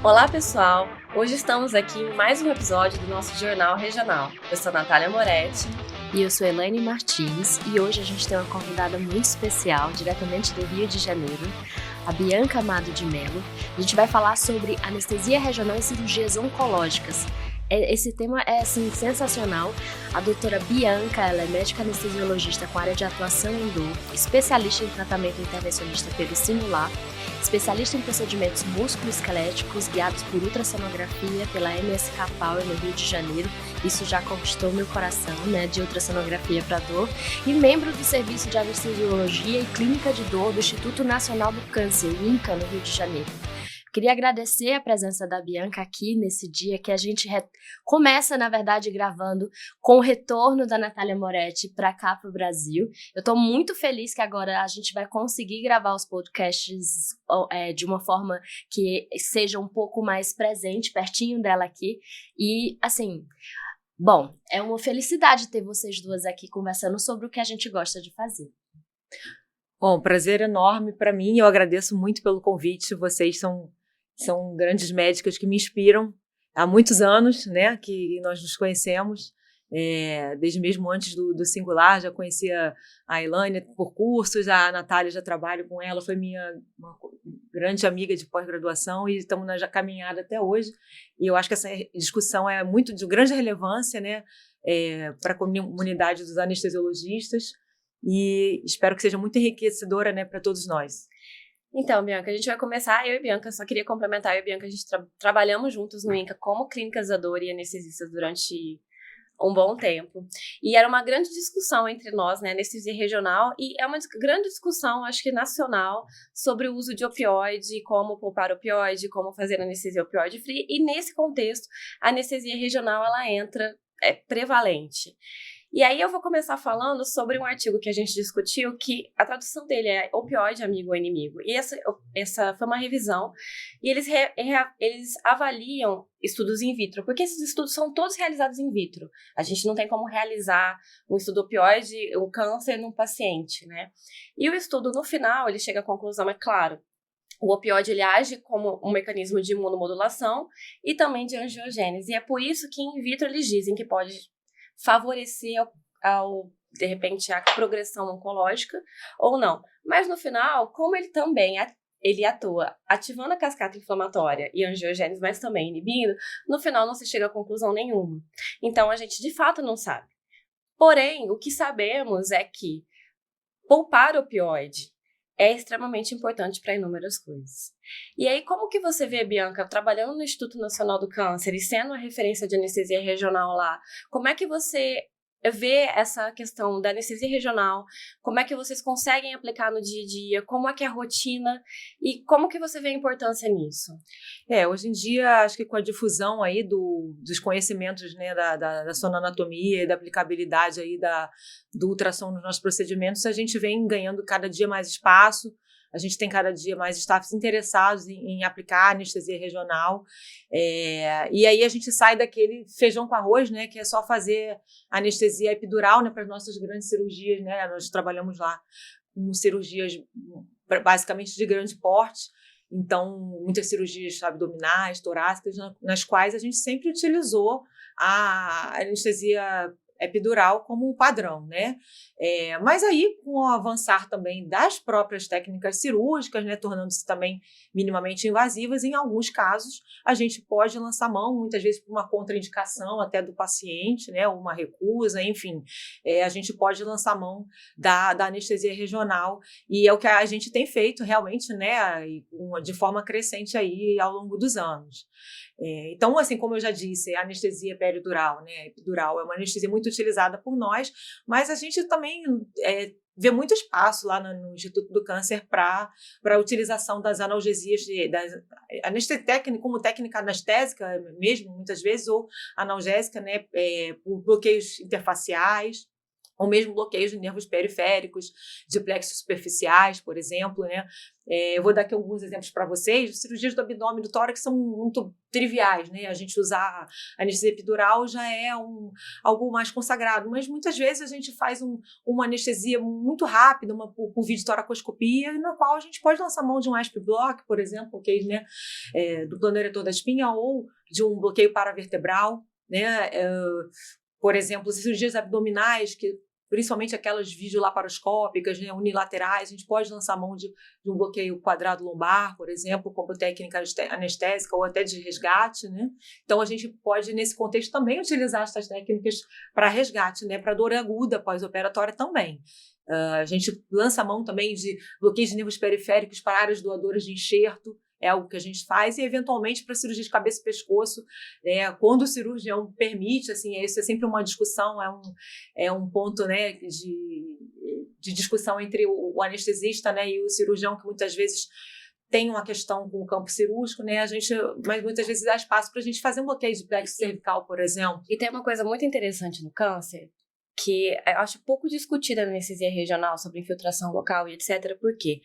Olá, pessoal! Hoje estamos aqui em mais um episódio do nosso Jornal Regional. Eu sou Natália Moretti. E eu sou Elaine Martins, e hoje a gente tem uma convidada muito especial, diretamente do Rio de Janeiro, a Bianca Amado de Mello. A gente vai falar sobre anestesia regional e cirurgias oncológicas. Esse tema é, assim, sensacional. A doutora Bianca, ela é médica anestesiologista com área de atuação em dor, especialista em tratamento intervencionista pericinular, especialista em procedimentos músculo-esqueléticos guiados por ultrassonografia pela MSK Power no Rio de Janeiro. Isso já conquistou meu coração, né, de ultrassonografia para dor. E membro do Serviço de Anestesiologia e Clínica de Dor do Instituto Nacional do Câncer, INCA, no Rio de Janeiro. Queria agradecer a presença da Bianca aqui nesse dia que a gente começa, na verdade, gravando com o retorno da Natália Moretti para cá para o Brasil. Eu estou muito feliz que agora a gente vai conseguir gravar os podcasts de uma forma que seja um pouco mais presente, pertinho dela aqui. E, assim, bom, é uma felicidade ter vocês duas aqui conversando sobre o que a gente gosta de fazer. Bom, prazer enorme para mim. Eu agradeço muito pelo convite. Vocês são grandes médicas que me inspiram há muitos anos, né, que nós nos conhecemos, desde mesmo antes do Singular. Já conhecia a Elaine por cursos, a Natália, já trabalho com ela, foi uma grande amiga de pós-graduação e estamos na caminhada até hoje. E eu acho que essa discussão é muito de grande relevância, né, para a comunidade dos anestesiologistas, e espero que seja muito enriquecedora, né, para todos nós. Então, Bianca, a gente vai começar. Eu e Bianca, só queria complementar, eu e Bianca, a gente trabalhamos juntos no INCA como clínicas da dor e anestesistas durante um bom tempo. E era uma grande discussão entre nós, né, anestesia regional, e é uma grande discussão, acho que nacional, sobre o uso de opioide, como poupar opioide, como fazer anestesia opioide-free, e nesse contexto, a anestesia regional, ela entra prevalente. E aí eu vou começar falando sobre um artigo que a gente discutiu, que a tradução dele é opioide, amigo ou inimigo. E essa foi uma revisão, e eles avaliam estudos in vitro, porque esses estudos são todos realizados in vitro. A gente não tem como realizar um estudo opioide, um câncer num paciente, né? E o estudo, no final, ele chega à conclusão, é claro, o opioide ele age como um mecanismo de imunomodulação e também de angiogênese. E é por isso que in vitro eles dizem que pode favorecer de repente, a progressão oncológica ou não. Mas no final, como ele também ele atua ativando a cascata inflamatória e angiogênese, mas também inibindo, no final não se chega a conclusão nenhuma. Então a gente de fato não sabe. Porém, o que sabemos é que poupar opioide é extremamente importante para inúmeras coisas. E aí, como que você vê, Bianca, trabalhando no Instituto Nacional do Câncer e sendo a referência de anestesia regional lá, como é que você vê essa questão da anestesia regional? Como é que vocês conseguem aplicar no dia a dia? Como é que é a rotina? E como que você vê a importância nisso? Hoje em dia, acho que com a difusão aí dos conhecimentos, né, da sonoanatomia e da aplicabilidade aí do ultrassom nos nossos procedimentos, a gente vem ganhando cada dia mais espaço. A gente tem cada dia mais staffs interessados em aplicar anestesia regional. E aí a gente sai daquele feijão com arroz, né, que é só fazer anestesia epidural, né, para as nossas grandes cirurgias, né? Nós trabalhamos lá com cirurgias basicamente de grande porte. Então, muitas cirurgias abdominais, torácicas, nas quais a gente sempre utilizou a anestesia epidural como um padrão, né? Mas aí, com o avançar também das próprias técnicas cirúrgicas, né, tornando-se também minimamente invasivas, em alguns casos a gente pode lançar mão, muitas vezes por uma contraindicação até do paciente, né, uma recusa, enfim, a gente pode lançar mão da anestesia regional, e é o que a gente tem feito realmente, né, de forma crescente aí ao longo dos anos. Então, assim, como eu já disse, a anestesia peridural, né, epidural, é uma anestesia muito utilizada por nós, mas a gente também vê muito espaço lá no Instituto do Câncer para a utilização das analgesias, como técnica anestésica mesmo, muitas vezes, ou analgésica, né, por bloqueios interfaciais. ou mesmo bloqueios de nervos periféricos, de plexos superficiais, por exemplo, né? Eu vou dar aqui alguns exemplos para vocês. Cirurgias do abdômen e do tórax são muito triviais, né? A gente usar anestesia epidural já é algo mais consagrado, mas muitas vezes a gente faz uma anestesia muito rápida, por videotoracoscopia, na qual a gente pode lançar mão de um ASP block, por exemplo, bloqueio, né, do plano eretor da espinha, ou de um bloqueio paravertebral, né? Por exemplo, cirurgias abdominais, que principalmente aquelas videolaparoscópicas, né, unilaterais, a gente pode lançar mão de um bloqueio quadrado lombar, por exemplo, como técnica anestésica ou até de resgate, né? Então, a gente pode, nesse contexto, também utilizar essas técnicas para resgate, né, para dor aguda pós-operatória também. A gente lança mão também de bloqueios de nervos periféricos para áreas doadoras de enxerto, é algo que a gente faz, e eventualmente para cirurgia de cabeça e pescoço, quando o cirurgião permite, assim, isso é sempre uma discussão, é um ponto, né, de discussão entre o anestesista, né, e o cirurgião, que muitas vezes tem uma questão com o campo cirúrgico, né, mas muitas vezes dá espaço para a gente fazer um bloqueio de plexo cervical, por exemplo. E tem uma coisa muito interessante no câncer, que eu acho pouco discutida na anestesia regional sobre infiltração local e etc, porque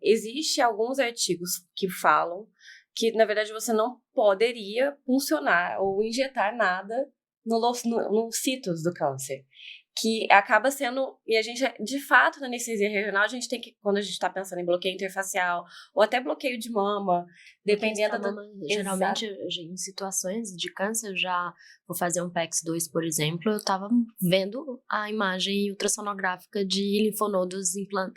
existe alguns artigos que falam que, na verdade, você não poderia funcionar ou injetar nada no sítus do câncer, que acaba sendo, e a gente, de fato, na anestesia regional, a gente tem que, quando a gente está pensando em bloqueio interfacial, ou até bloqueio de mama, dependendo da... Geralmente, em situações de câncer, eu já vou fazer um PEX-2, por exemplo, eu estava vendo a imagem ultrassonográfica de linfonodos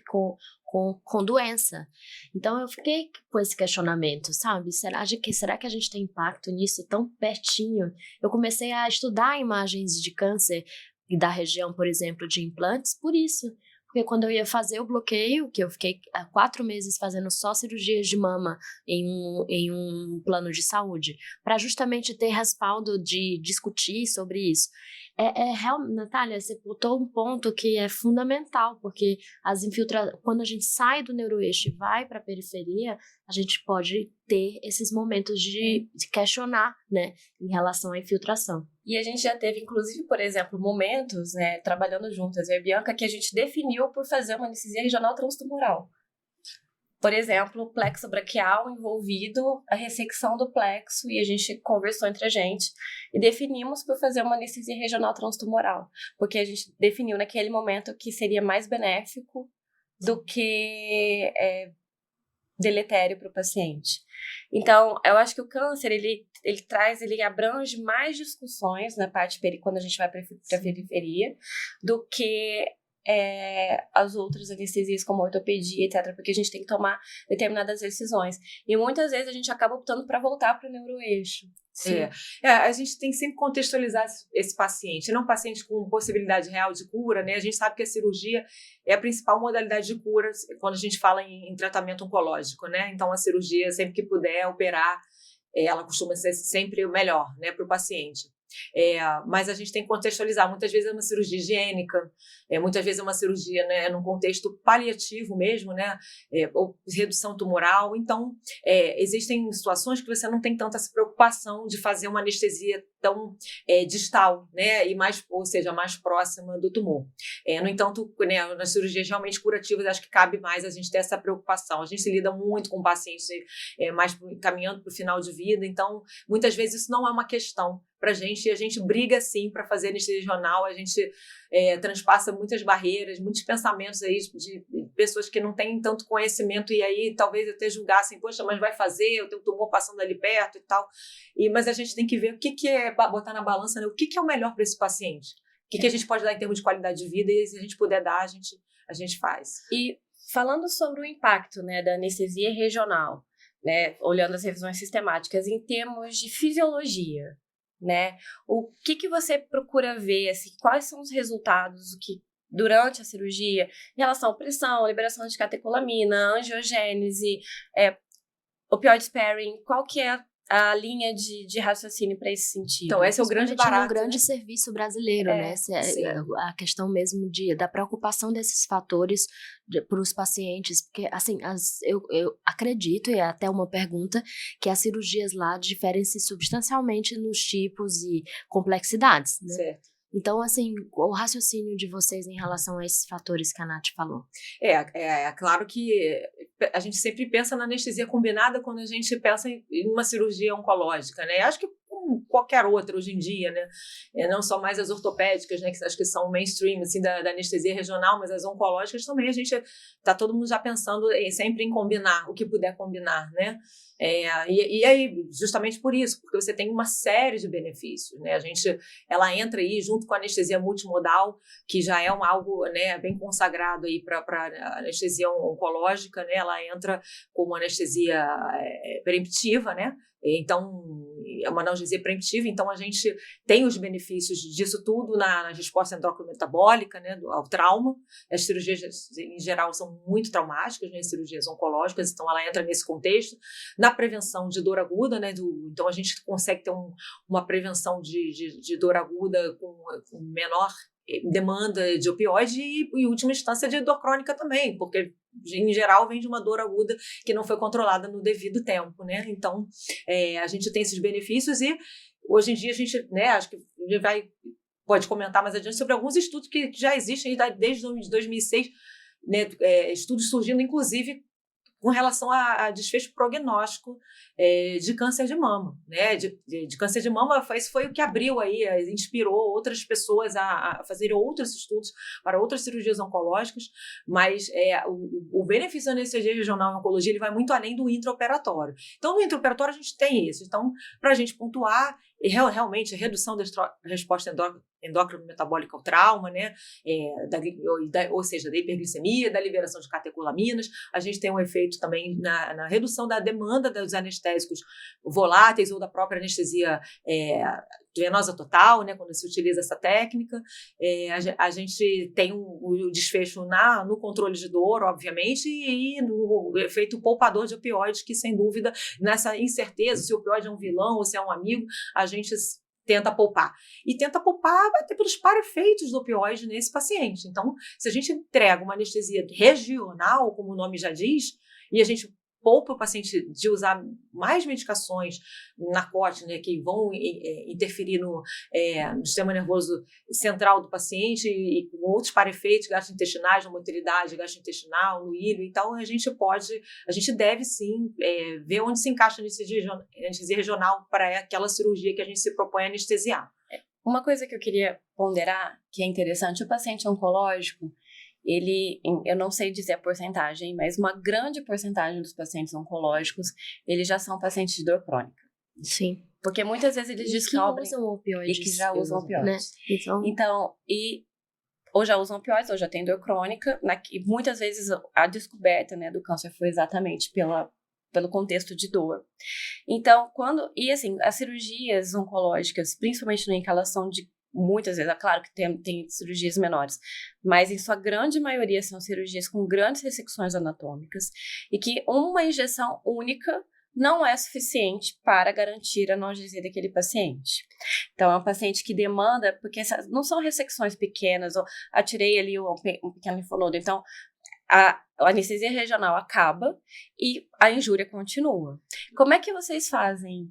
com doença. Então, eu fiquei com esse questionamento, sabe? Será que a gente tem impacto nisso tão pertinho? Eu comecei a estudar imagens de câncer e da região, por exemplo, de implantes, por isso. Porque quando eu ia fazer o bloqueio, que eu fiquei 4 meses fazendo só cirurgias de mama em um plano de saúde, para justamente ter respaldo de discutir sobre isso. Natália, você botou um ponto que é fundamental, porque quando a gente sai do neuroeixo e vai para a periferia, a gente pode ter esses momentos de questionar, né, em relação à infiltração. E a gente já teve, inclusive, por exemplo, momentos, né, trabalhando juntas, eu e a Bianca, que a gente definiu por fazer uma anestesia regional transtumoral. Por exemplo, o plexo braquial envolvido, a ressecção do plexo, e a gente conversou entre a gente e definimos por fazer uma anestesia regional transtumoral, porque a gente definiu naquele momento que seria mais benéfico do que deletério para o paciente. Então, eu acho que o câncer, ele abrange mais discussões na parte quando a gente vai para a periferia, do que as outras anestesias como ortopedia, etc, porque a gente tem que tomar determinadas decisões. E muitas vezes a gente acaba optando para voltar para o neuroeixo. A gente tem que sempre contextualizar esse paciente. Ele é um paciente com possibilidade real de cura, né? A gente sabe que a cirurgia é a principal modalidade de cura quando a gente fala em tratamento oncológico, né? Então, a cirurgia, sempre que puder operar, ela costuma ser sempre o melhor, né, para o paciente. Mas a gente tem que contextualizar. Muitas vezes é uma cirurgia higiênica, muitas vezes é uma cirurgia, né, num contexto paliativo mesmo, né, ou redução tumoral. Então, existem situações que você não tem tanta essa preocupação de fazer uma anestesia tão distal, né, ou seja, mais próxima do tumor. No entanto, né, nas cirurgias realmente curativas, acho que cabe mais a gente ter essa preocupação. A gente se lida muito com pacientes mais caminhando para o final de vida, então, muitas vezes isso não é uma questão para a gente, e a gente briga sim para fazer anestesia regional, a gente transpassa muitas barreiras, muitos pensamentos aí de pessoas que não têm tanto conhecimento, e aí talvez até julgassem, poxa, mas vai fazer, eu tenho um tumor passando ali perto e tal, mas a gente tem que ver o que é botar na balança, né? O que é o melhor para esse paciente, o que a gente pode dar em termos de qualidade de vida, e se a gente puder dar, a gente faz. E falando sobre o impacto, né, da anestesia regional, né, olhando as revisões sistemáticas em termos de fisiologia, né? O que você procura ver, assim, quais são os resultados durante a cirurgia em relação à pressão, liberação de catecolamina, angiogênese, opioid sparing, qual que é a linha de raciocínio para esse sentido? Então, esse é o grande barato. É um grande serviço brasileiro, né? A questão mesmo da preocupação desses fatores para os pacientes, porque, assim, eu acredito, e é até uma pergunta, que as cirurgias lá diferem-se substancialmente nos tipos e complexidades, né? Certo. Então, assim, o raciocínio de vocês em relação a esses fatores que a Nath falou. É claro que a gente sempre pensa na anestesia combinada quando a gente pensa em uma cirurgia oncológica, né? Acho que como qualquer outra hoje em dia, né? Não só mais as ortopédicas, né? Que acho que são mainstream, assim, da anestesia regional, mas as oncológicas também a gente tá todo mundo já pensando sempre em combinar, o que puder combinar, né? E aí, justamente por isso, porque você tem uma série de benefícios, né? Ela entra aí junto com a anestesia multimodal, que já é algo, né, bem consagrado aí para anestesia oncológica, né? Ela entra como anestesia preemptiva, né? Então, é uma analgesia preemptiva, então a gente tem os benefícios disso tudo na resposta endócrino-metabólica, né, ao trauma. As cirurgias, em geral, são muito traumáticas, né, cirurgias oncológicas, então ela entra nesse contexto. Na prevenção de dor aguda, né, então a gente consegue ter uma prevenção de dor aguda com menor demanda de opioide e, em última instância, de dor crônica também, porque, em geral, vem de uma dor aguda que não foi controlada no devido tempo, né? Então, a gente tem esses benefícios e, hoje em dia, a gente, né, acho que a gente pode comentar mais adiante sobre alguns estudos que já existem desde 2006, né, estudos surgindo, inclusive, com relação a desfecho prognóstico de câncer de mama, né? De câncer de mama, isso foi o que abriu aí, inspirou outras pessoas a fazerem outros estudos para outras cirurgias oncológicas, mas o benefício da anestesia regional em oncologia ele vai muito além do intraoperatório. Então, no intraoperatório a gente tem isso. Então, para a gente pontuar, realmente, a redução da resposta endócrino-metabólica ao trauma, né? Ou seja, da hiperglicemia, da liberação de catecolaminas. A gente tem um efeito também na redução da demanda dos anestésicos voláteis ou da própria anestesia venosa total, né, quando se utiliza essa técnica. A gente tem o desfecho no controle de dor, obviamente, e no efeito poupador de opioides, que, sem dúvida, nessa incerteza se o opioide é um vilão ou se é um amigo, a gente tenta poupar. E tenta poupar até pelos para-efeitos do opioide nesse paciente. Então, se a gente entrega uma anestesia regional, como o nome já diz, e a gente poupa o paciente de usar mais medicações narcóticas, né, que vão interferir no sistema nervoso central do paciente e com outros para-efeitos gastrointestinais, na motilidade gastrointestinal, no ilho. Então, a gente deve sim ver onde se encaixa a anestesia regional para aquela cirurgia que a gente se propõe a anestesiar. Uma coisa que eu queria ponderar, que é interessante, o paciente oncológico, eu não sei dizer a porcentagem, mas uma grande porcentagem dos pacientes oncológicos, eles já são pacientes de dor crônica. Sim. Porque muitas vezes eles descobrem... Que usam opioides. E que já usam opioides. Né? Então, ou já usam opioides, ou já tem dor crônica. E muitas vezes a descoberta, né, do câncer foi exatamente pelo contexto de dor. Então, as cirurgias oncológicas, principalmente na inalação de muitas vezes, é claro que tem cirurgias menores, mas em sua grande maioria são cirurgias com grandes ressecções anatômicas e que uma injeção única não é suficiente para garantir a analgesia daquele paciente. Então, é um paciente que demanda, porque não são ressecções pequenas, ou atirei ali um pequeno linfonodo, então a anestesia regional acaba e a injúria continua. Como é que vocês fazem?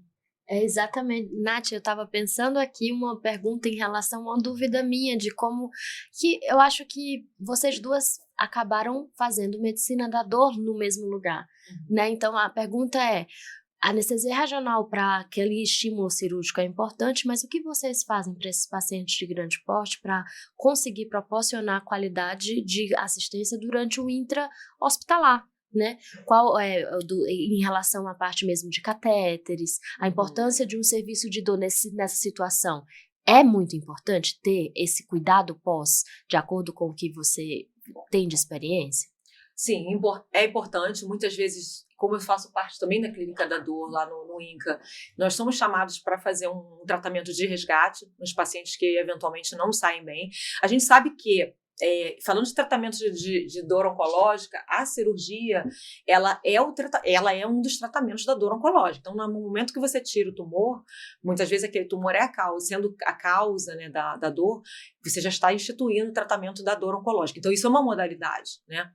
Exatamente. Nath, eu estava pensando aqui uma pergunta em relação a uma dúvida minha de como que eu acho que vocês duas acabaram fazendo medicina da dor no mesmo lugar, né? Então a pergunta é, a anestesia regional para aquele estímulo cirúrgico é importante, mas o que vocês fazem para esses pacientes de grande porte para conseguir proporcionar qualidade de assistência durante o intra-hospitalar? Né? Qual em relação à parte mesmo de catéteres, a importância de um serviço de dor nessa situação? É muito importante ter esse cuidado pós, de acordo com o que você tem de experiência? Sim, é importante. Muitas vezes, como eu faço parte também da clínica da dor lá no INCA, nós somos chamados para fazer um tratamento de resgate nos pacientes que eventualmente não saem bem. A gente sabe que falando de tratamento de dor oncológica, a cirurgia ela é um dos tratamentos da dor oncológica. Então, no momento que você tira o tumor, muitas vezes aquele tumor é a causa, sendo a causa, né, da dor, você já está instituindo o tratamento da dor oncológica. Então, isso é uma modalidade, né?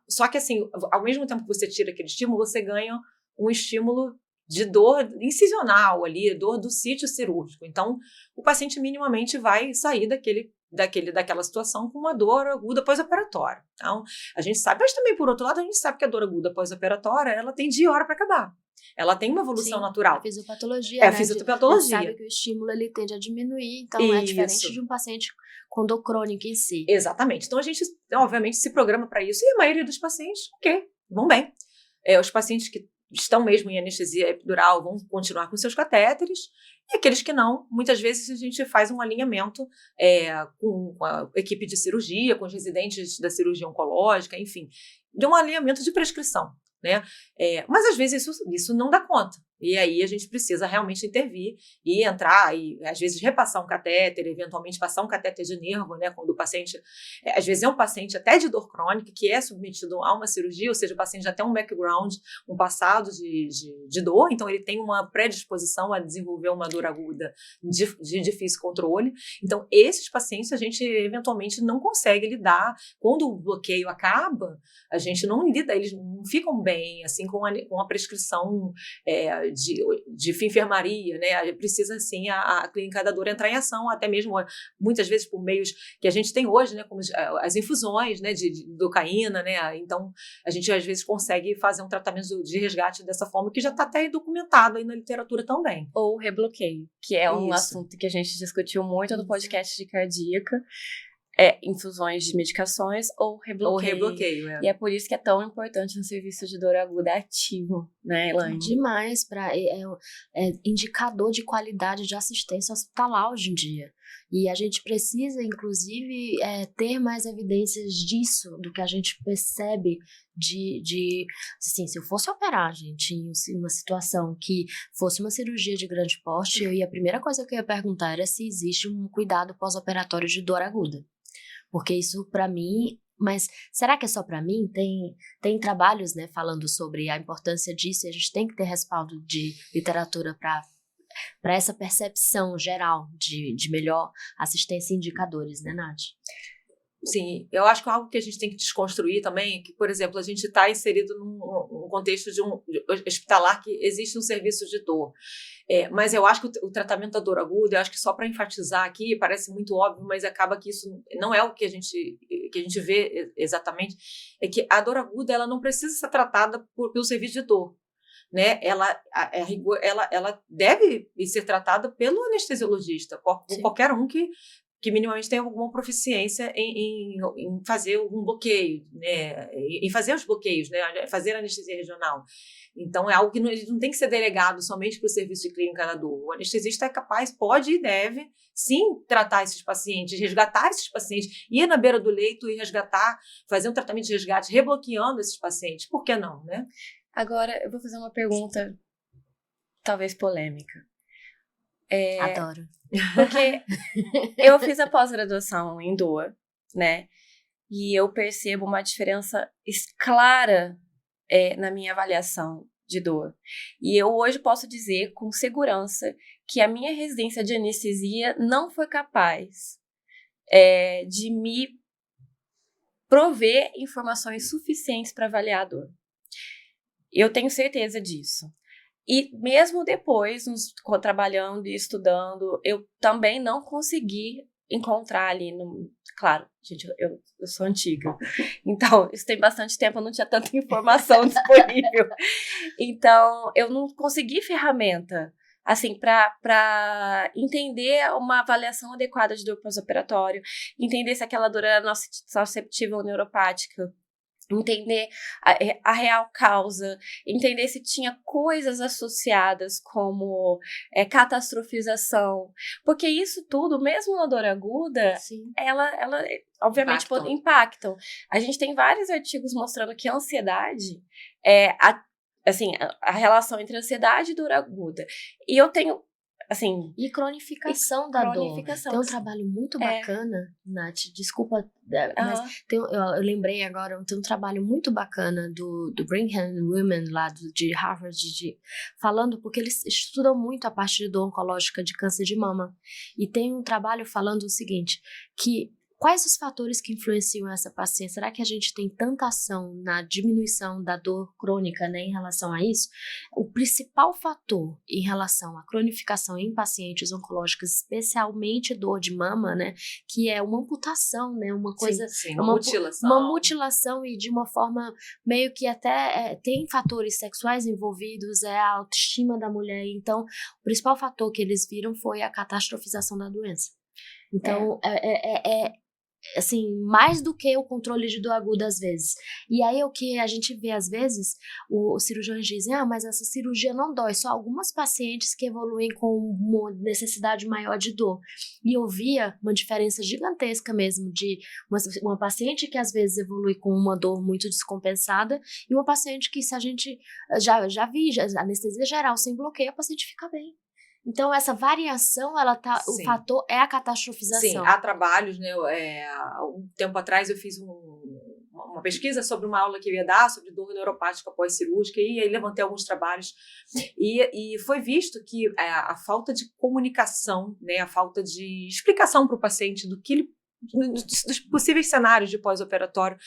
Só que, assim, ao mesmo tempo que você tira aquele estímulo, você ganha um estímulo de dor incisional ali, dor do sítio cirúrgico. Então, o paciente minimamente vai sair daquela situação com uma dor aguda pós-operatória. Então, a gente sabe, mas também, por outro lado, a gente sabe que a dor aguda pós-operatória, ela tem dia e hora para acabar. Ela tem uma evolução natural. A fisiopatologia, né? A fisiopatologia. A gente sabe que o estímulo ele tende a diminuir, então é diferente de um paciente com dor crônica em si. Exatamente. Então, a gente, obviamente, se programa para isso. E a maioria dos pacientes, vão bem. Os pacientes que estão mesmo em anestesia epidural vão continuar com seus catéteres. E aqueles que não, muitas vezes a gente faz um alinhamento com a equipe de cirurgia, com os residentes da cirurgia oncológica, enfim, de um alinhamento de prescrição. Né? Mas às vezes isso não dá conta. E aí a gente precisa realmente intervir e entrar e às vezes repassar um catéter, eventualmente passar um catéter de nervo, né? Quando o paciente, às vezes é um paciente até de dor crônica que é submetido a uma cirurgia, ou seja, o paciente já tem um background, um passado de dor, então ele tem uma predisposição a desenvolver uma dor aguda de difícil controle. Então esses pacientes a gente eventualmente não consegue lidar. Quando o bloqueio acaba, a gente não lida, eles não ficam bem assim com a prescrição de enfermaria, né? Precisa, assim, a clínica da dor entrar em ação, até mesmo, muitas vezes, por meios que a gente tem hoje, né? Como as infusões, né? De docaína, né? Então, a gente, às vezes, consegue fazer um tratamento de resgate dessa forma, que já está até documentado aí na literatura também. Ou rebloqueio, que é um assunto que a gente discutiu muito no podcast de cardíaca. Infusões de medicações ou rebloqueio. E é por isso que é tão importante um serviço de dor aguda ativo, né, Elaine? Demais, é indicador de qualidade de assistência hospitalar hoje em dia. E a gente precisa, inclusive, ter mais evidências disso, do que a gente percebe assim, se eu fosse operar, gente, em uma situação que fosse uma cirurgia de grande porte, a primeira coisa que eu ia perguntar era se existe um cuidado pós-operatório de dor aguda. Porque isso, para mim... Mas será que é só para mim? Tem trabalhos, né, falando sobre a importância disso, e a gente tem que ter respaldo de literatura para essa percepção geral de melhor assistência e indicadores, né, Nath? Sim, eu acho que é algo que a gente tem que desconstruir também, que, por exemplo, a gente está inserido num contexto de hospitalar que existe um serviço de dor. Mas eu acho que o tratamento da dor aguda, eu acho que só para enfatizar aqui, parece muito óbvio, mas acaba que isso não é o que a gente vê exatamente, é que a dor aguda ela não precisa ser tratada pelo serviço de dor. Né? Ela deve ser tratada pelo anestesiologista, por qualquer um que minimamente tem alguma proficiência em fazer algum bloqueio, né? Em fazer os bloqueios, né? Fazer anestesia regional. Então, é algo que não tem que ser delegado somente para o serviço de clínica da dor. O anestesista é capaz, pode e deve, sim, tratar esses pacientes, resgatar esses pacientes, ir na beira do leito e resgatar, fazer um tratamento de resgate, rebloqueando esses pacientes. Por que não, né? Agora, eu vou fazer uma pergunta, talvez polêmica. Adoro. Porque eu fiz a pós-graduação em dor, né? E eu percebo uma diferença clara na minha avaliação de dor. E eu hoje posso dizer com segurança que a minha residência de anestesia não foi capaz de me prover informações suficientes para avaliar a dor. Eu tenho certeza disso. E mesmo depois, trabalhando e estudando, eu também não consegui encontrar ali Claro, gente, eu sou antiga. Então, isso tem bastante tempo, eu não tinha tanta informação disponível. Então, eu não consegui ferramenta, assim, para entender uma avaliação adequada de dor pós-operatório, entender se aquela dor era nociceptiva ou neuropática, entender a real causa, entender se tinha coisas associadas como catastrofização, porque isso tudo, mesmo na dor aguda, ela obviamente impactam. A gente tem vários artigos mostrando que a ansiedade a relação entre ansiedade e dor aguda. E eu tenho assim... E cronificação da dor. Tem um trabalho muito bacana, Nath, desculpa, mas eu lembrei agora, tem um trabalho muito bacana do Brigham Women lá de Harvard, falando, porque eles estudam muito a parte de dor oncológica de câncer de mama. E tem um trabalho falando o seguinte, que quais os fatores que influenciam essa paciente? Será que a gente tem tanta ação na diminuição da dor crônica, né, em relação a isso? O principal fator em relação à cronificação em pacientes oncológicos, especialmente dor de mama, né, que é uma amputação, né, uma coisa, sim, uma mutilação e de uma forma meio que até tem fatores sexuais envolvidos, é a autoestima da mulher. Então, o principal fator que eles viram foi a catastrofização da doença. Então, assim, mais do que o controle de dor aguda às vezes. E aí o que a gente vê às vezes, os cirurgiões dizem, mas essa cirurgia não dói, só algumas pacientes que evoluem com uma necessidade maior de dor. E eu via uma diferença gigantesca mesmo de uma paciente que às vezes evolui com uma dor muito descompensada e uma paciente que, se a gente já vi, anestesia geral sem bloqueio, a paciente fica bem. Então, essa variação, o fator é a catastrofização. Sim, há trabalhos, né? Um tempo atrás eu fiz uma pesquisa sobre uma aula que eu ia dar sobre dor neuropática pós-cirúrgica, e aí levantei alguns trabalhos, e foi visto que a falta de comunicação, né, a falta de explicação para o paciente dos possíveis cenários de pós-operatório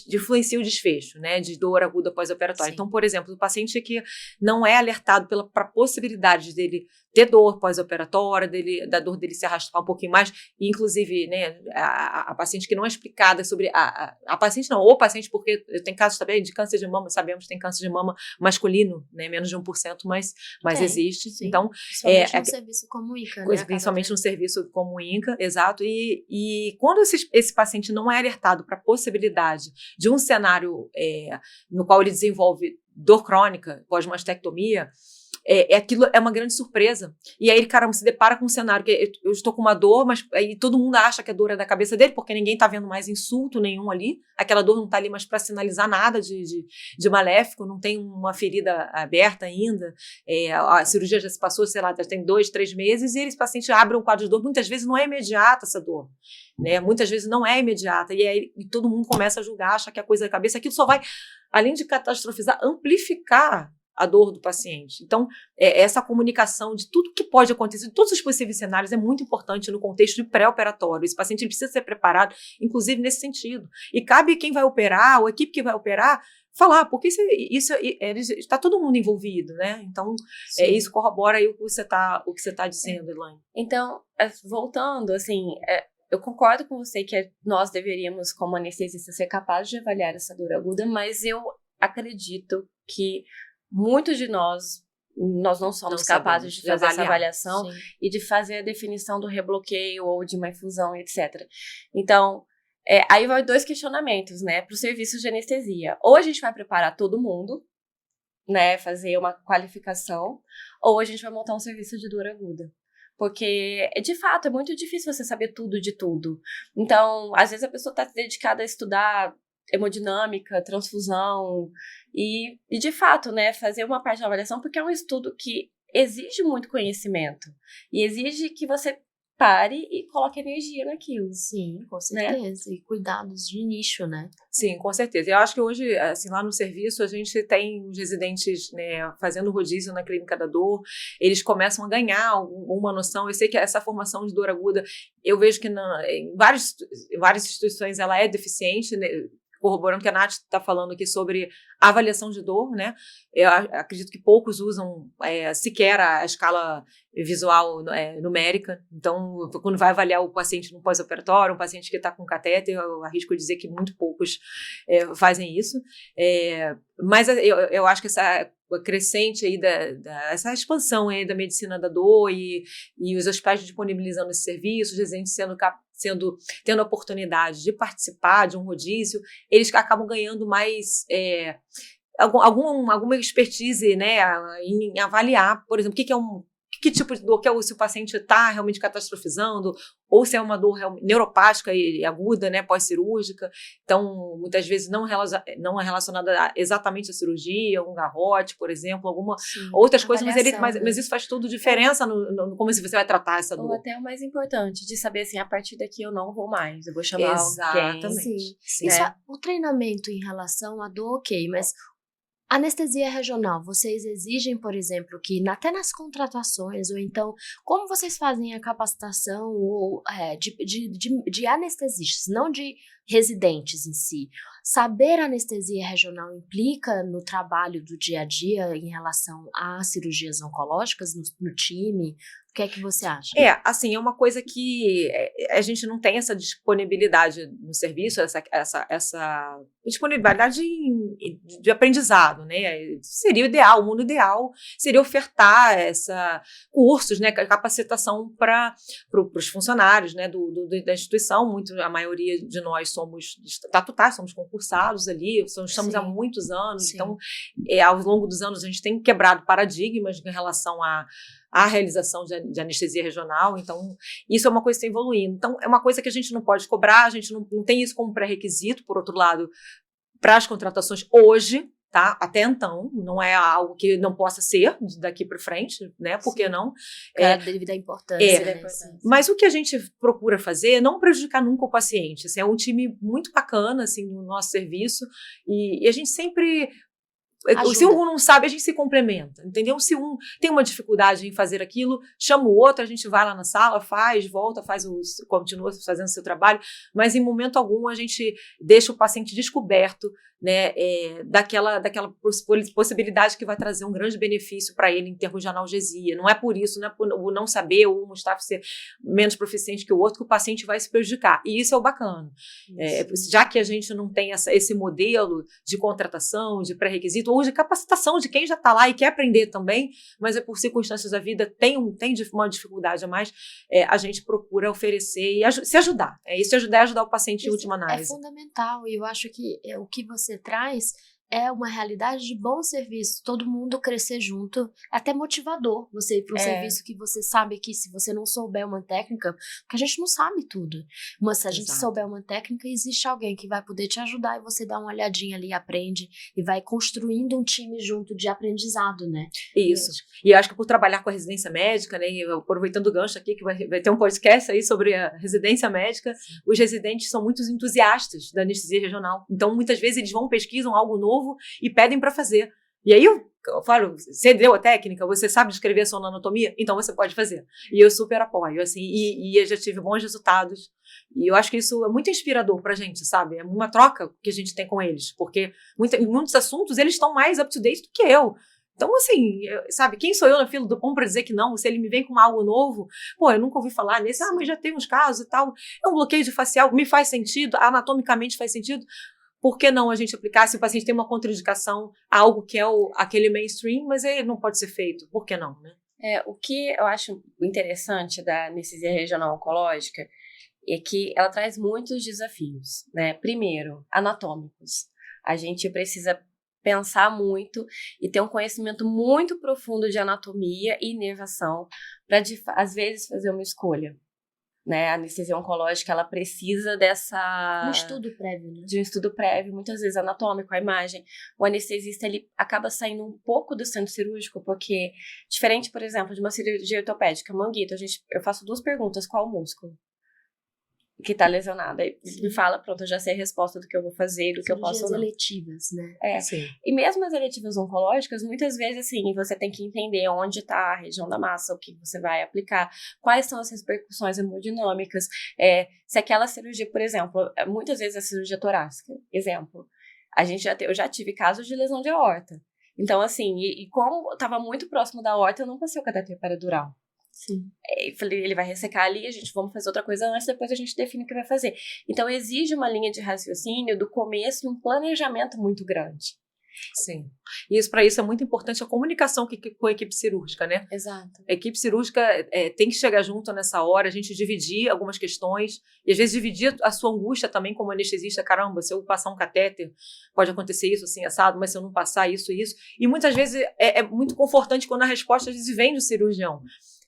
influencia o desfecho, né, de dor aguda pós-operatória. Então, por exemplo, o paciente que não é alertado para a possibilidade dele ter dor pós-operatória, da dor dele se arrastar um pouquinho mais, e inclusive, né, a paciente que não é explicada sobre a paciente não, ou paciente, porque tem casos também de câncer de mama, sabemos que tem câncer de mama masculino, né, menos de 1%, mas existe. Sim. Então, principalmente no serviço como INCA, né? Principalmente no serviço como INCA, exato, e quando esse paciente não é alertado para a possibilidade de um cenário no qual ele desenvolve dor crônica pós-mastectomia, aquilo é uma grande surpresa. E aí, caramba, se depara com um cenário que eu estou com uma dor, mas aí todo mundo acha que a dor é da cabeça dele, porque ninguém está vendo mais insulto nenhum ali. Aquela dor não está ali mais para sinalizar nada de maléfico, não tem uma ferida aberta ainda. A cirurgia já se passou, sei lá, já tem 2, 3 meses, e esse paciente abre um quadro de dor. Muitas vezes não é imediata essa dor, né? Muitas vezes não é imediata. E aí todo mundo começa a julgar, acha que é coisa da cabeça. Aquilo só vai, além de catastrofizar, amplificar a dor do paciente. Então, essa comunicação de tudo que pode acontecer, de todos os possíveis cenários, é muito importante no contexto de pré-operatório. Esse paciente precisa ser preparado, inclusive nesse sentido. E cabe quem vai operar, ou a equipe que vai operar, falar, porque isso está todo mundo envolvido, né? Então, isso corrobora aí o que você tá dizendo, Elaine. Então, voltando, assim, eu concordo com você que nós deveríamos, como anestesistas, ser capazes de avaliar essa dor aguda, mas eu acredito que muitos de nós não somos capazes de fazer essa avaliação. Sim. E de fazer a definição do rebloqueio ou de uma infusão, etc. Então, aí vai 2 questionamentos, né, para os serviços de anestesia. Ou a gente vai preparar todo mundo, né, fazer uma qualificação, ou a gente vai montar um serviço de dor aguda. Porque, de fato, é muito difícil você saber tudo de tudo. Então, às vezes a pessoa está dedicada a estudar hemodinâmica, transfusão, e de fato, né, fazer uma parte da avaliação, porque é um estudo que exige muito conhecimento, e exige que você pare e coloque energia naquilo. Sim, com certeza, né? E cuidados de nicho, né? Sim, com certeza. Eu acho que hoje, assim, lá no serviço, a gente tem os residentes, né, fazendo rodízio na clínica da dor, eles começam a ganhar uma noção. Eu sei que essa formação de dor aguda, eu vejo que em várias instituições ela é deficiente, né? Corroborando que a Nath está falando aqui sobre a avaliação de dor, né? Eu acredito que poucos usam sequer a escala visual numérica. Então, quando vai avaliar o paciente no pós-operatório, um paciente que está com catéter, eu arrisco dizer que muito poucos fazem isso. Mas eu acho que essa crescente aí essa expansão aí da medicina da dor e os hospitais disponibilizando esse serviço, os residentes tendo a oportunidade de participar de um rodízio, eles acabam ganhando mais alguma expertise, né, em avaliar, por exemplo, que tipo de dor, se o paciente está realmente catastrofizando, ou se é uma dor neuropática e aguda, né, pós-cirúrgica. Então, muitas vezes não é relacionada exatamente à cirurgia, um garrote, por exemplo, outras coisas, mas isso faz tudo diferença no como você vai tratar essa dor. Ou até o mais importante, de saber assim, a partir daqui eu não vou mais, eu vou chamar alguém. Sim. O treinamento em relação à dor, ok, mas Anestesia regional, vocês exigem, por exemplo, que até nas contratações, ou então, como vocês fazem a capacitação de anestesistas, não de residentes em si? Saber anestesia regional implica no trabalho do dia a dia em relação a cirurgias oncológicas no time? O que é que você acha? Assim, é uma coisa que a gente não tem essa disponibilidade no serviço, essa disponibilidade de aprendizado, né? Seria o ideal, o mundo ideal seria ofertar cursos, né, capacitação para os funcionários, né, da instituição. A maioria de nós somos estatutários, somos concursados ali, estamos há muitos anos. Sim. Então, ao longo dos anos, a gente tem quebrado paradigmas em relação à realização de anestesia regional. Então, isso é uma coisa que está evoluindo. Então, é uma coisa que a gente não pode cobrar, a gente não tem isso como pré-requisito, por outro lado, para as contratações hoje, tá? Até então, não é algo que não possa ser daqui para frente, né? Por que não? Devido à importância. Né? Mas o que a gente procura fazer é não prejudicar nunca o paciente. Assim, é um time muito bacana, assim, no nosso serviço, e a gente sempre... Ajuda. Se um não sabe, a gente se complementa, entendeu? Se um tem uma dificuldade em fazer aquilo, chama o outro, a gente vai lá na sala, volta, continua fazendo o seu trabalho, mas em momento algum a gente deixa o paciente descoberto, né, daquela possibilidade que vai trazer um grande benefício para ele em termos de analgesia. Não é por isso, não é por o não saber ou um staff ser menos proficiente que o outro, que o paciente vai se prejudicar. E isso é o bacana. Já que a gente não tem esse modelo de contratação, de pré-requisito, ou de capacitação de quem já está lá e quer aprender também, mas por circunstâncias da vida tem uma dificuldade a mais, a gente procura oferecer e se ajudar. Se ajudar é ajudar o paciente em última análise. É fundamental, e eu acho que o que você traz é uma realidade de bom serviço, todo mundo crescer junto, até motivador você ir para um serviço que você sabe que se você não souber uma técnica, porque a gente não sabe tudo, mas se a gente souber uma técnica, existe alguém que vai poder te ajudar e você dá uma olhadinha ali, aprende e vai construindo um time junto de aprendizado, né? Isso. E eu acho que por trabalhar com a residência médica, né, aproveitando o gancho aqui, que vai ter um podcast aí sobre a residência médica, os residentes são muitos entusiastas da anestesia regional, então muitas vezes eles pesquisam algo novo e pedem para fazer. E aí eu falo, você deu a técnica, você sabe descrever a sua anatomia, então você pode fazer. E eu super apoio, assim, e eu já tive bons resultados. E eu acho que isso é muito inspirador pra gente, sabe? É uma troca que a gente tem com eles, porque em muitos assuntos eles estão mais up-to-date do que eu. Então, assim, sabe, quem sou eu na fila do pão para dizer que não? Se ele me vem com algo novo, eu nunca ouvi falar nesse, mas já tem uns casos e tal, é um bloqueio de facial, me faz sentido, anatomicamente faz sentido. Por que não a gente aplicar se o paciente tem uma contraindicação a algo que é aquele mainstream, mas ele não pode ser feito? Por que não, né? O que eu acho interessante da anestesia regional oncológica é que ela traz muitos desafios, né? Primeiro, anatômicos. A gente precisa pensar muito e ter um conhecimento muito profundo de anatomia e inervação para, às vezes, fazer uma escolha. Né, a anestesia oncológica, ela precisa um estudo prévio, né? De um estudo prévio, muitas vezes anatômico, a imagem. O anestesista, ele acaba saindo um pouco do centro cirúrgico, porque, diferente, por exemplo, de uma cirurgia ortopédica, manguito, eu faço 2 perguntas: qual o músculo que está lesionado? Aí me fala, pronto, eu já sei a resposta do que eu vou fazer, do que eu posso ou não. Eletivas, né? Sim. E mesmo as eletivas oncológicas, muitas vezes, assim, você tem que entender onde está a região da massa, o que você vai aplicar, quais são as repercussões hemodinâmicas, se aquela cirurgia, por exemplo, muitas vezes a cirurgia torácica, exemplo, eu já tive casos de lesão de aorta. Então, assim, e como estava muito próximo da aorta, eu não passei o catéter paradural. Sim. Eu falei, ele vai ressecar ali, vamos fazer outra coisa antes, depois a gente define o que vai fazer. Então, exige uma linha de raciocínio do começo e um planejamento muito grande. Sim. E para isso é muito importante a comunicação com a equipe cirúrgica, né? Exato. A equipe cirúrgica tem que chegar junto nessa hora, a gente dividir algumas questões, e às vezes dividir a sua angústia também como anestesista. Caramba, se eu passar um catéter, pode acontecer isso, assim, assado, mas se eu não passar isso. E muitas vezes é muito confortante quando a resposta às vezes vem do cirurgião.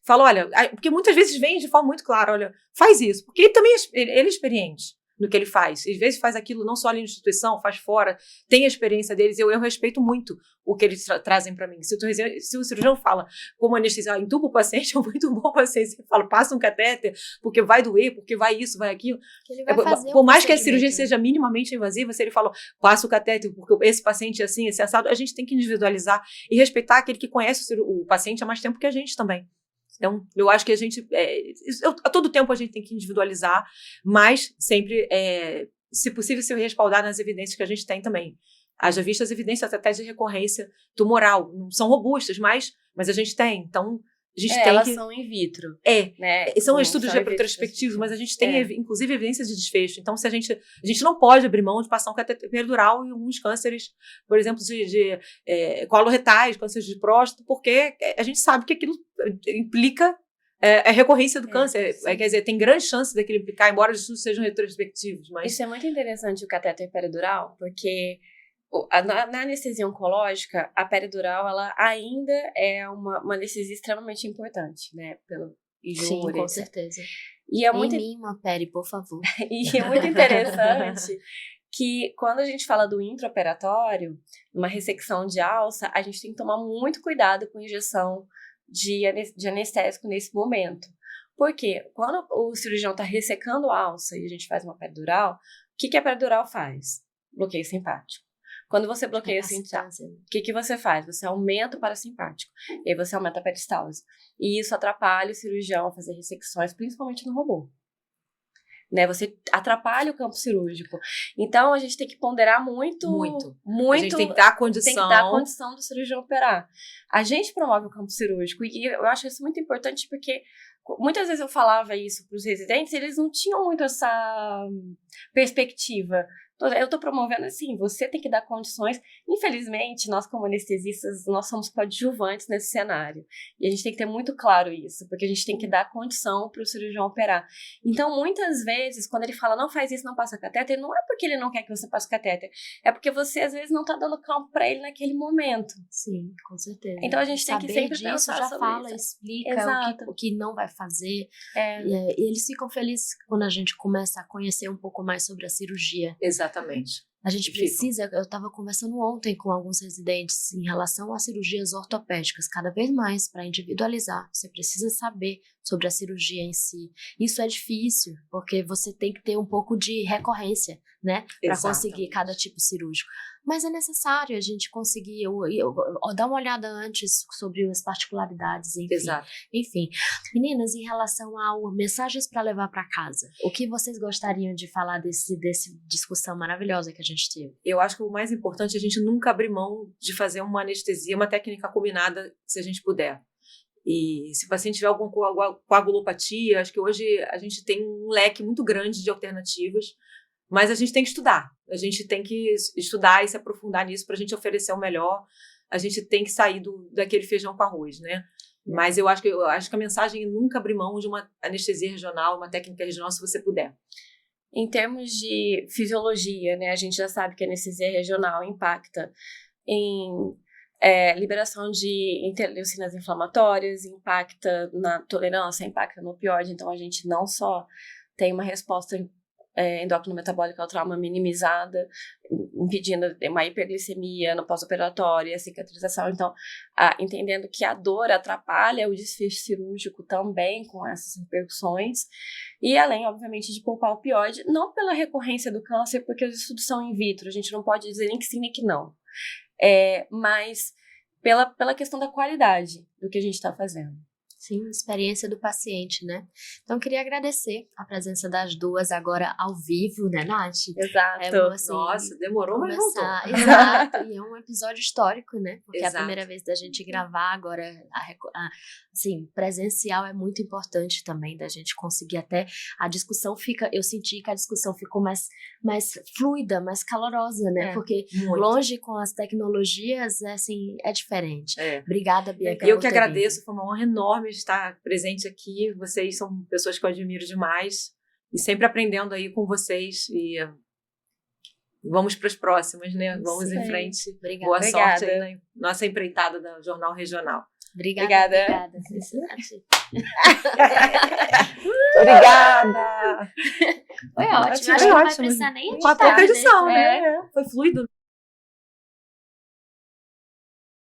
Fala, olha, porque muitas vezes vem de forma muito clara, olha, faz isso, porque ele também ele é experiente. no que ele faz. Às vezes faz aquilo não só ali na instituição, faz fora, tem a experiência deles. Eu respeito muito o que eles trazem para mim. Se o cirurgião fala como anestesia, entuba o paciente, é um muito bom paciente. Você fala, passa um catéter, porque vai doer, porque vai isso, vai aquilo. Ele vai fazer por mais que a cirurgia seja minimamente invasiva, se ele falou, passa o catéter, porque esse paciente é assim, esse é assado, a gente tem que individualizar e respeitar aquele que conhece o paciente há mais tempo que a gente também. Então, eu acho que a gente, a todo tempo a gente tem que individualizar, mas sempre, se possível, se respaldar nas evidências que a gente tem também. Haja visto as evidências até de recorrência tumoral, não são robustas, mas a gente tem. Então, a gente tem elas são in vitro. Né? São estudos retrospectivos, mas a gente tem, inclusive, evidências de desfecho. Então, se a gente não pode abrir mão de passar um cateter epidural em alguns cânceres, por exemplo, de coloretais, cânceres de próstata, porque a gente sabe que aquilo implica a recorrência do câncer. Quer dizer, tem grande chance daquilo implicar, embora os estudos sejam retrospectivos. Mas... Isso é muito interessante, o cateter peridural, porque... Na anestesia oncológica, a peridural ela ainda é uma anestesia extremamente importante, né? Pelo Sim, com certeza. E é muito... Em mim, uma peri, por favor. E é muito interessante que quando a gente fala do intraoperatório, uma ressecção de alça, a gente tem que tomar muito cuidado com injeção de anestésico nesse momento. Porque quando o cirurgião está ressecando a alça e a gente faz uma peridural, o que a peridural faz? Bloqueio simpático. Quando você bloqueia o simpático, o que você faz? Você aumenta o parasimpático. E aí você aumenta a peristalse. E isso atrapalha o cirurgião a fazer ressecções, principalmente no robô. Né? Você atrapalha o campo cirúrgico. Então, a gente tem que ponderar muito. A gente tem que dar a condição. Tem que dar a condição do cirurgião operar. A gente promove o campo cirúrgico. E eu acho isso muito importante porque muitas vezes eu falava isso para os residentes, eles não tinham muito essa perspectiva. Eu estou promovendo assim, você tem que dar condições. Infelizmente, nós como anestesistas, nós somos coadjuvantes nesse cenário. E a gente tem que ter muito claro isso, porque a gente tem que dar condição para o cirurgião operar. Então, muitas vezes, quando ele fala, não faz isso, não passa catéter, não é porque ele não quer que você passe catéter, é porque você, às vezes, não está dando campo para ele naquele momento. Sim, com certeza. Então, a gente tem que sempre disso, pensar já sobre fala, isso. Explica o que não vai fazer. E eles ficam felizes quando a gente começa a conhecer um pouco mais sobre a cirurgia. Exatamente. A gente precisa, eu estava conversando ontem com alguns residentes em relação a cirurgias ortopédicas, cada vez mais para individualizar. Você precisa saber sobre a cirurgia em si. Isso é difícil, porque você tem que ter um pouco de recorrência, né? Para conseguir cada tipo cirúrgico. Mas é necessário a gente conseguir dar uma olhada antes sobre as particularidades, enfim. Exato. Enfim, meninas, em relação a mensagens para levar para casa, o que vocês gostariam de falar desse discussão maravilhosa que a gente teve? Eu acho que o mais importante é a gente nunca abrir mão de fazer uma anestesia, uma técnica combinada, se a gente puder. E se o paciente tiver alguma coagulopatia, acho que hoje a gente tem um leque muito grande de alternativas, mas a gente tem que estudar. A gente tem que estudar e se aprofundar nisso para a gente oferecer o melhor. A gente tem que sair daquele feijão com arroz, né? Mas eu acho que a mensagem é nunca abrir mão de uma anestesia regional, uma técnica regional, se você puder. Em termos de fisiologia, né, a gente já sabe que a anestesia regional impacta em liberação de interleucinas inflamatórias, impacta na tolerância, impacta no opioide. Então, a gente não só tem uma resposta endócrino-metabólica ao trauma minimizada, impedindo uma hiperglicemia no pós-operatório, a cicatrização. Então, entendendo que a dor atrapalha o desfecho cirúrgico também com essas repercussões, e além, obviamente, de poupar o opioide, não pela recorrência do câncer, porque os estudos são in vitro, a gente não pode dizer nem que sim nem que não, mas pela questão da qualidade do que a gente está fazendo. Sim, experiência do paciente, né? Então, queria agradecer a presença das duas agora ao vivo, né, Nath? Exato. Nossa, demorou, mas voltou. Exato, e é um episódio histórico, né? Porque Exato. É a primeira vez da gente gravar agora, assim, presencial é muito importante também, da gente conseguir até, a discussão eu senti que a discussão ficou mais fluida, mais calorosa, né? Porque muito. Longe com as tecnologias, assim, é diferente. Obrigada, Bianca. Eu que agradeço, foi uma honra enorme estar presente aqui. Vocês são pessoas que eu admiro demais e sempre aprendendo aí com vocês e vamos para as próximas, né? Vamos em frente. Obrigada. Boa sorte aí na nossa empreitada da Jornal Regional. Obrigada. Obrigada. Foi ótimo. Acho que não vai precisar nem editar. Uma pouca edição, né? Foi fluido.